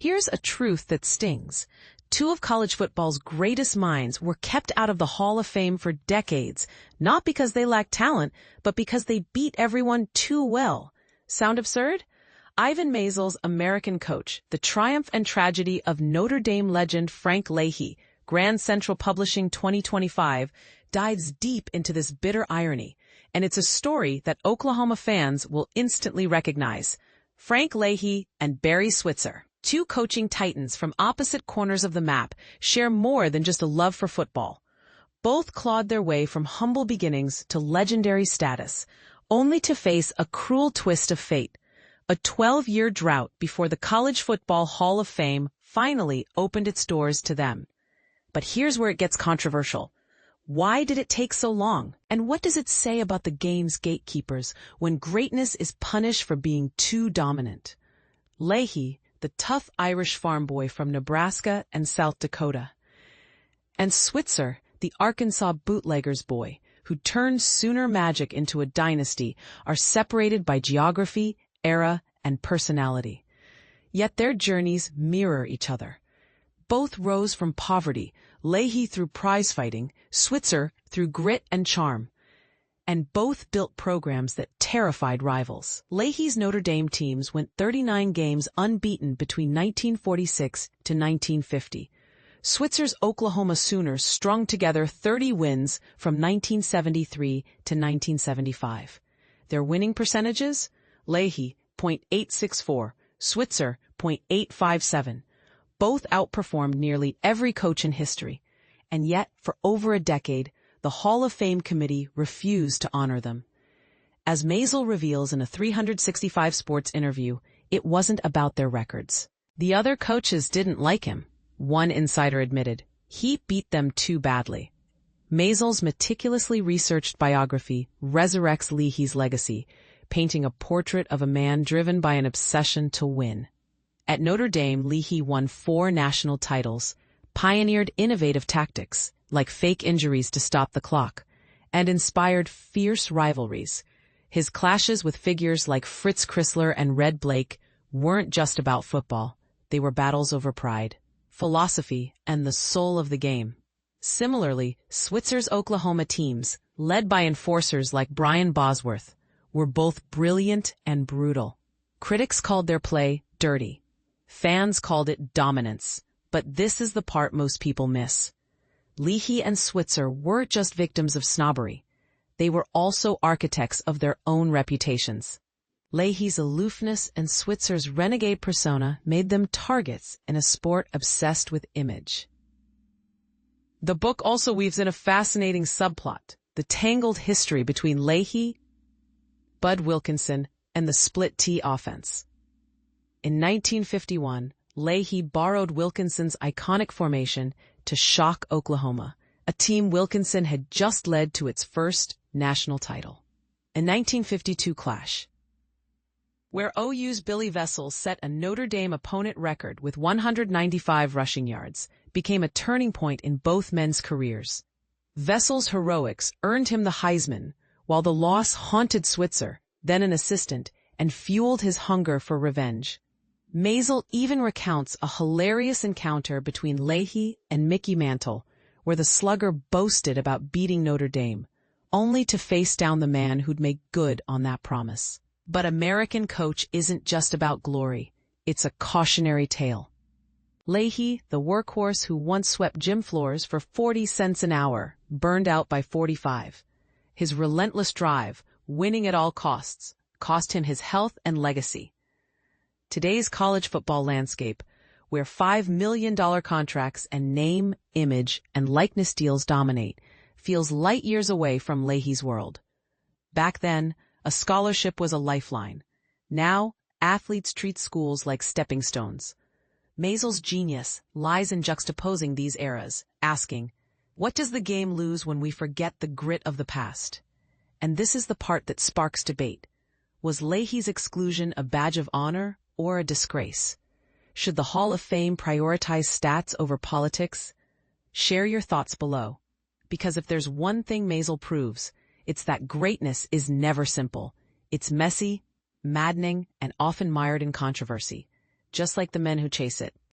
Here's a truth that stings. Two of college football's greatest minds were kept out of the Hall of Fame for decades, not because they lacked talent, but because they beat everyone too well. Sound absurd? Ivan Maisel's American Coach, The Triumph and Tragedy of Notre Dame legend Frank Leahy, Grand Central Publishing 2025, dives deep into this bitter irony, and it's a story that Oklahoma fans will instantly recognize. Frank Leahy and Barry Switzer, two coaching titans from opposite corners of the map, share more than just a love for football. Both clawed their way from humble beginnings to legendary status, only to face a cruel twist of fate. A 12-year drought before the College Football Hall of Fame finally opened its doors to them. But here's where it gets controversial. Why did it take so long? And what does it say about the game's gatekeepers when greatness is punished for being too dominant? Leahy, the tough Irish farm boy from Nebraska and South Dakota. And Switzer, the Arkansas bootlegger's boy, who turned Sooner magic into a dynasty, are separated by geography, era, and personality. Yet their journeys mirror each other. Both rose from poverty, Leahy through prize fighting, Switzer through grit and charm. And both built programs that terrified rivals. Leahy's Notre Dame teams went 39 games unbeaten between 1946 to 1950. Switzer's Oklahoma Sooners strung together 30 wins from 1973 to 1975. Their winning percentages? Leahy, .864, Switzer, .857. Both outperformed nearly every coach in history. And yet, for over a decade, the Hall of Fame committee refused to honor them. As Maisel reveals in a 365 Sports interview, it wasn't about their records. The other coaches didn't like him. One insider admitted, he beat them too badly. Maisel's meticulously researched biography resurrects Leahy's legacy, painting a portrait of a man driven by an obsession to win. At Notre Dame, Leahy won 4 national titles, pioneered innovative tactics, like fake injuries to stop the clock, and inspired fierce rivalries. His clashes with figures like Fritz Chrysler and Red Blake weren't just about football. They were battles over pride, philosophy, and the soul of the game. Similarly, Switzer's Oklahoma teams, led by enforcers like Brian Bosworth, were both brilliant and brutal. Critics called their play dirty. Fans called it dominance. But this is the part most people miss. Leahy and Switzer weren't just victims of snobbery. They were also architects of their own reputations. Leahy's aloofness and Switzer's renegade persona made them targets in a sport obsessed with image. The book also weaves in a fascinating subplot, the tangled history between Leahy, Bud Wilkinson, and the split-T offense. In 1951, Leahy borrowed Wilkinson's iconic formation to shock Oklahoma, a team Wilkinson had just led to its first national title. A 1952 clash, where OU's Billy Vessels set a Notre Dame opponent record with 195 rushing yards, became a turning point in both men's careers. Vessels' heroics earned him the Heisman, while the loss haunted Switzer, then an assistant, and fueled his hunger for revenge. Maisel even recounts a hilarious encounter between Leahy and Mickey Mantle, where the slugger boasted about beating Notre Dame, only to face down the man who'd make good on that promise. But American Coach isn't just about glory. It's a cautionary tale. Leahy, the workhorse who once swept gym floors for 40 cents an hour, burned out by 45. His relentless drive, winning at all costs, cost him his health and legacy. Today's college football landscape, where $5 million contracts and name, image, and likeness deals dominate, feels light years away from Leahy's world. Back then, a scholarship was a lifeline. Now, athletes treat schools like stepping stones. Maisel's genius lies in juxtaposing these eras, asking, what does the game lose when we forget the grit of the past? And this is the part that sparks debate. Was Leahy's exclusion a badge of honor or a disgrace? Should the Hall of Fame prioritize stats over politics? Share your thoughts below. Because if there's one thing Maisel proves, it's that greatness is never simple. It's messy, maddening, and often mired in controversy. just like the men who chase it.